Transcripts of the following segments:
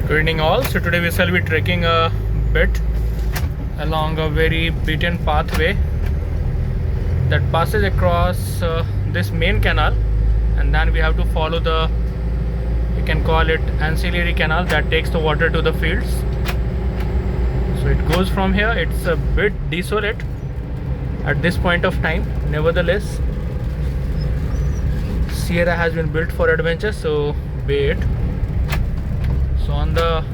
Good evening all. So today we shall be trekking a bit along a very beaten pathway that passes across this main canal, and then we have to follow the, you can call it, ancillary canal that takes the water to the fields. So it goes from here. It's a bit desolate at this point of time. Nevertheless, Sierra has been built for adventure, so be it. So on the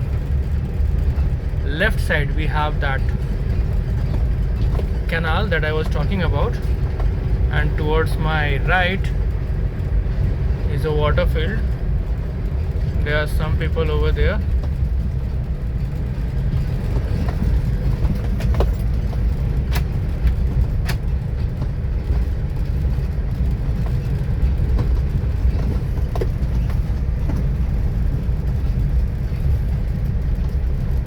left side we have that canal that I was talking about, and towards my right is a water field. There are some people over there.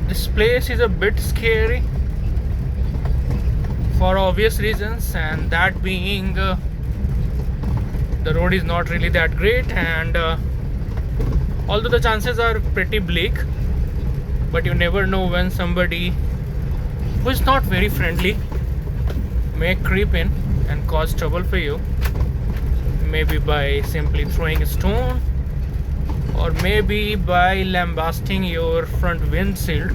This place is a bit scary for obvious reasons, and that being the road is not really that great, and although the chances are pretty bleak, but you never know when somebody who is not very friendly may creep in and cause trouble for you, maybe by simply throwing a stone, or maybe by lambasting your front windshield,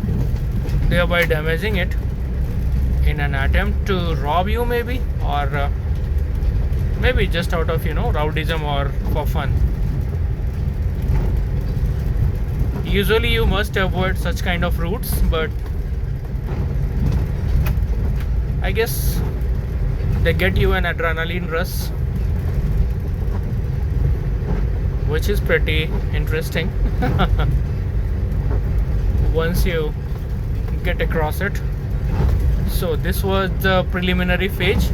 thereby damaging it in an attempt to rob you, maybe, or maybe just out of rowdyism or for fun. Usually you must avoid such kind of routes, but I guess they get you an adrenaline rush, which is pretty interesting once you get across it. So this was the preliminary phase,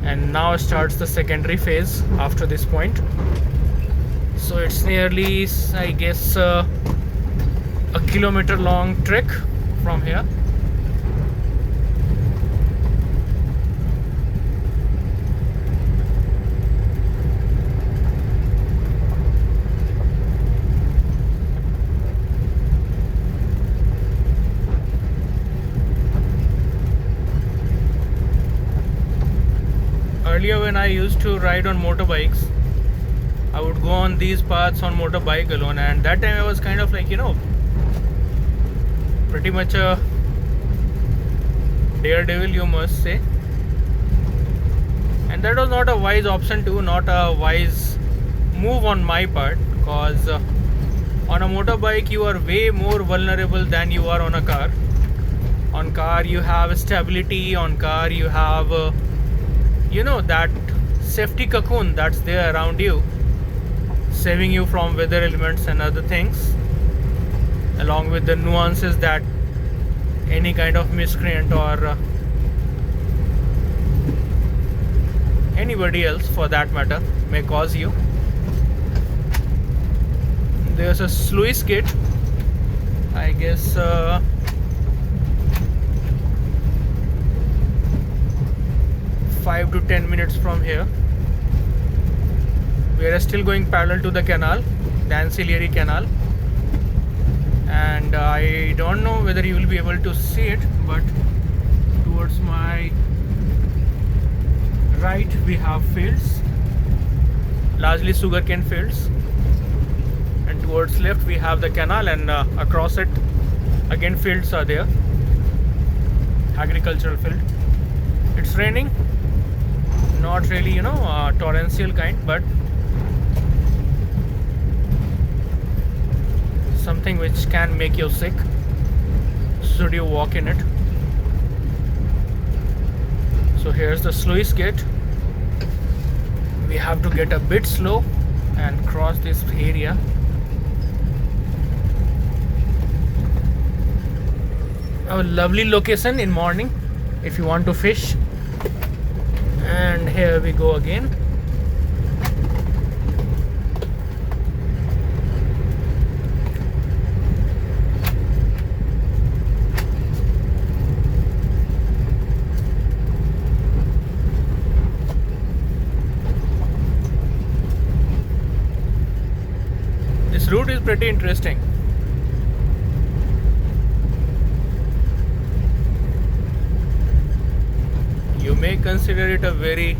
and now starts the secondary phase after this point. So it's nearly, I guess, a kilometer long trek from here. Earlier when I used to ride on motorbikes, I would go on these paths on motorbike alone, and that time I was kind of like, pretty much a daredevil, you must say. And that was not a wise option too, not a wise move on my part, because on a motorbike you are way more vulnerable than you are on a car. On car you have stability, on car you have that safety cocoon that's there around you, saving you from weather elements and other things, along with the nuances that any kind of miscreant or anybody else for that matter may cause you. There's a sluice gate, I guess 5 to 10 minutes from here. We are still going parallel to the canal, the ancillary canal, and I don't know whether you will be able to see it, but towards my right we have fields, largely sugarcane fields, and towards left we have the canal, and across it again fields are there, agricultural field. It's raining, not really torrential kind, but something which can make you sick should you walk in it. So here's the sluice gate. We have to get a bit slow and cross this area. A lovely location in morning if you want to fish. And here we go again. This route is pretty interesting. You may consider it a very,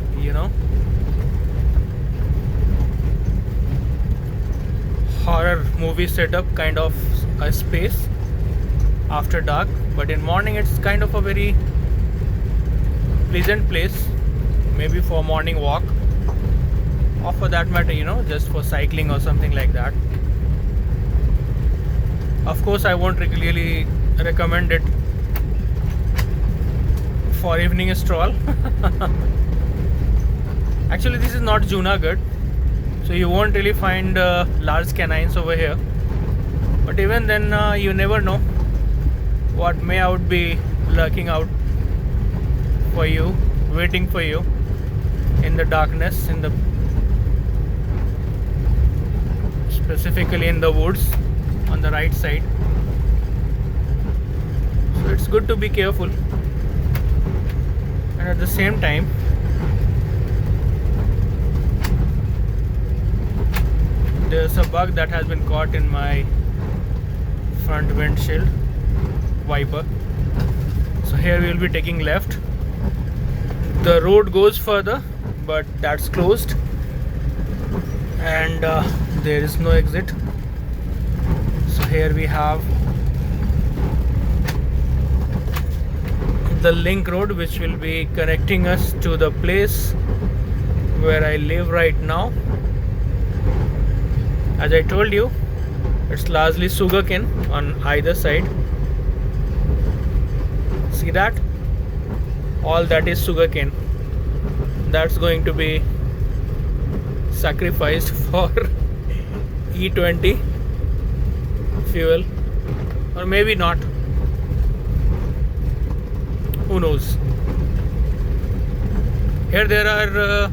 horror movie setup kind of a space after dark, but in morning it's kind of a very pleasant place, maybe for morning walk, or for that matter, just for cycling or something like that. Of course, I won't really recommend it for evening stroll. Actually, this is not Junagadh, so you won't really find large canines over here. But even then, you never know what may out be lurking out for you, waiting for you in the darkness, specifically in the woods on the right side. So it's good to be careful, and at the same time, there's a bug that has been caught in my front windshield wiper. So here we will be taking left. The road goes further, but that's closed, and there is no exit. So here we have the link road, which will be connecting us to the place where I live right now. As I told you, it's largely sugarcane on either side. See that? All that is sugarcane. That's going to be sacrificed for E20 fuel, or maybe not. Who knows? Here there are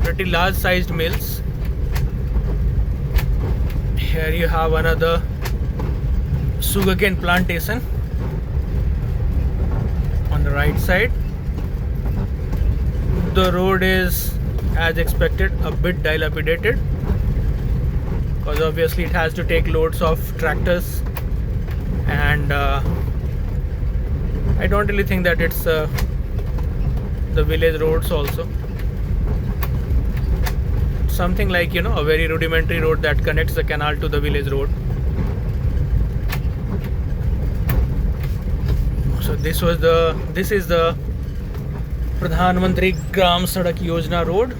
pretty large sized mills. Here you have another sugarcane plantation on the right side. The road is, as expected, a bit dilapidated, because obviously it has to take loads of tractors, and I don't really think that it's the village roads also. Something like, a very rudimentary road that connects the canal to the village road. So this is the Pradhan Mantri Gram Sadak Yojana road,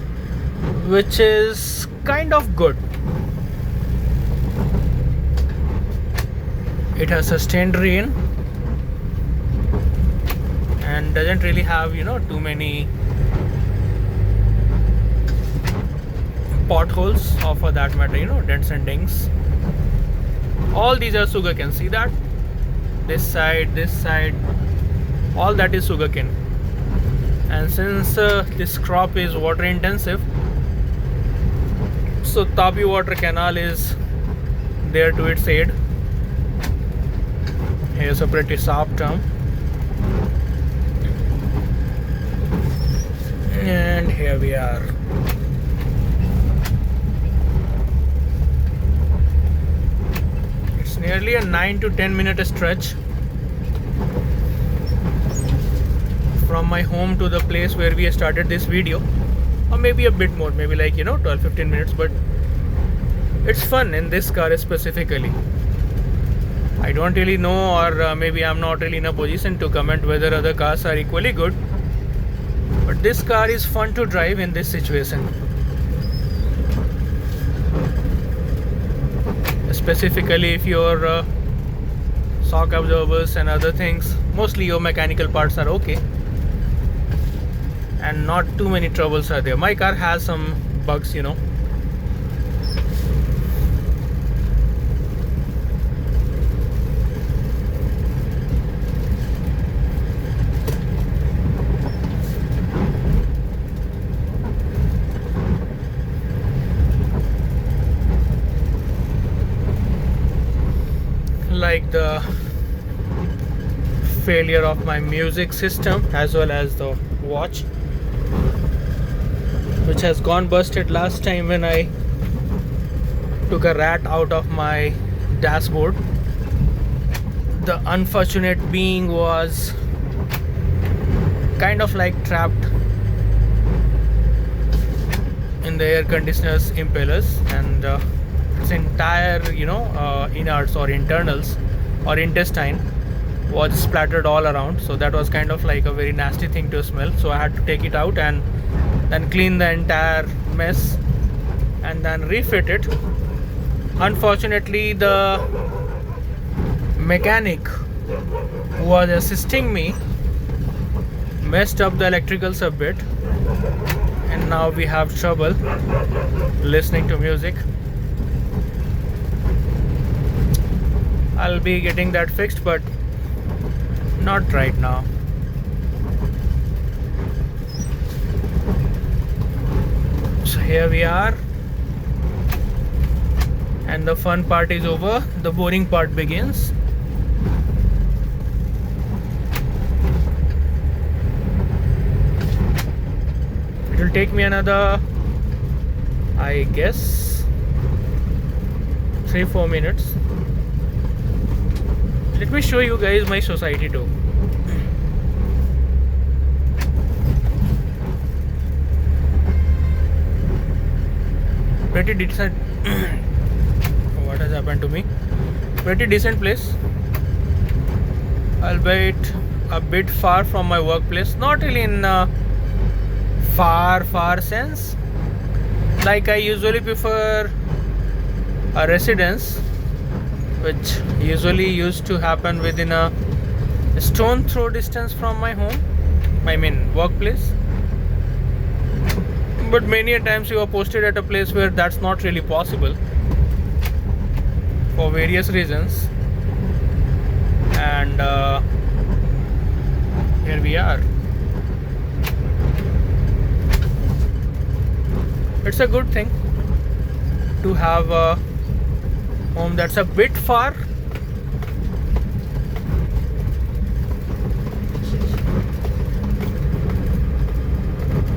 which is kind of good. It has sustained rain and doesn't really have, too many potholes, or for that matter, dents and dings. All these are sugarcane. See that? This side, all that is sugarcane. And since this crop is water intensive, so Tapi Water Canal is there to its aid. Here's a pretty sharp turn, and here we are. It's nearly a 9 to 10 minute stretch from my home to the place where we started this video, or maybe a bit more, maybe like 12-15 minutes, but it's fun in this car specifically. I don't really know, or maybe I'm not really in a position to comment whether other cars are equally good, but this car is fun to drive in this situation, specifically if your shock absorbers and other things, mostly your mechanical parts, are okay and not too many troubles are there. My car has some bugs, like the failure of my music system as well as the watch, which has gone busted last time when I took a rat out of my dashboard. The unfortunate being was kind of like trapped in the air conditioner's impellers, and its entire innards or internals or intestine was splattered all around. So that was kind of like a very nasty thing to smell. So I had to take it out and then clean the entire mess and then refit it. Unfortunately, the mechanic who was assisting me messed up the electricals a bit, and now we have trouble listening to music. I'll be getting that fixed, but not right now. So here we are, and the fun part is over. The boring part begins. It will take me another, I guess, 3-4 minutes. Let me show you guys my society too. Pretty decent. What has happened to me? Pretty decent place, albeit a bit far from my workplace. Not really in far sense. Like, I usually prefer a residence, which usually used to happen within a stone throw distance from my home, I mean workplace. But many a times you are posted at a place where that's not really possible for various reasons, and here we are. It's a good thing to have a home that's a bit far.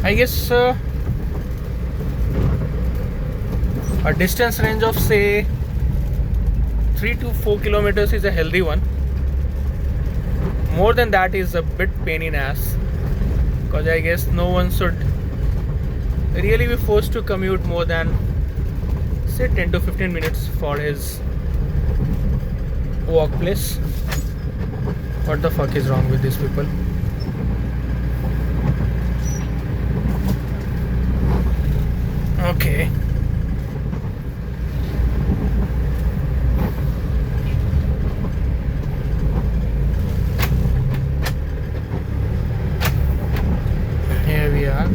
I guess a distance range of say 3 to 4 kilometers is a healthy one. More than that is a bit pain in ass, because I guess no one should really be forced to commute more than say 10 to 15 minutes for his workplace. What the fuck is wrong with these people? Okay. Here we are.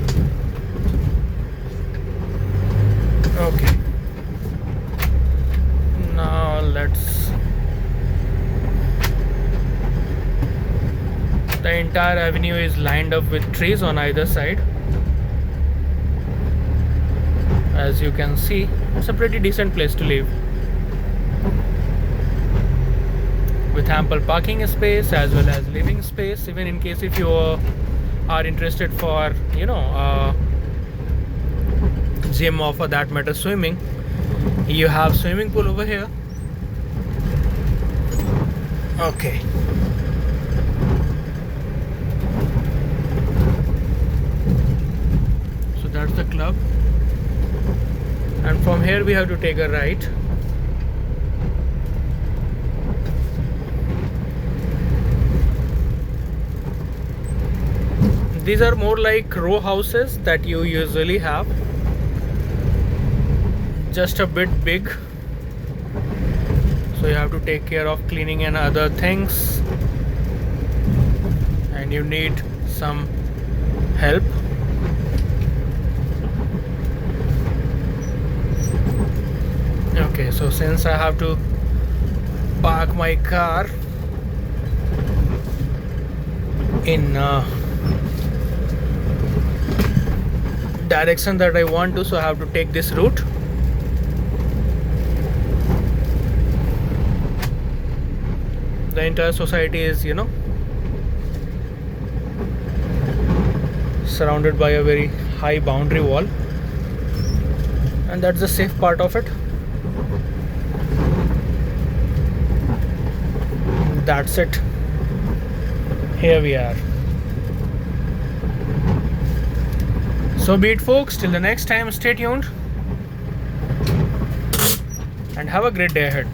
Okay. Now let's. The entire avenue is lined up with trees on either side. As you can see, it's a pretty decent place to live, with ample parking space as well as living space, even in case if you are interested for gym, or for that matter swimming. You have swimming pool over here. Okay. So that's the club, and from here we have to take a right. These are more like row houses that you usually have, just a bit big, so you have to take care of cleaning and other things, and you need some help. Okay, so since I have to park my car in direction that I want to, so I have to take this route. The entire society is surrounded by a very high boundary wall, and that's the safe part of it. That's it. Here we are. So be it, folks. Till the next time, stay tuned and have a great day ahead.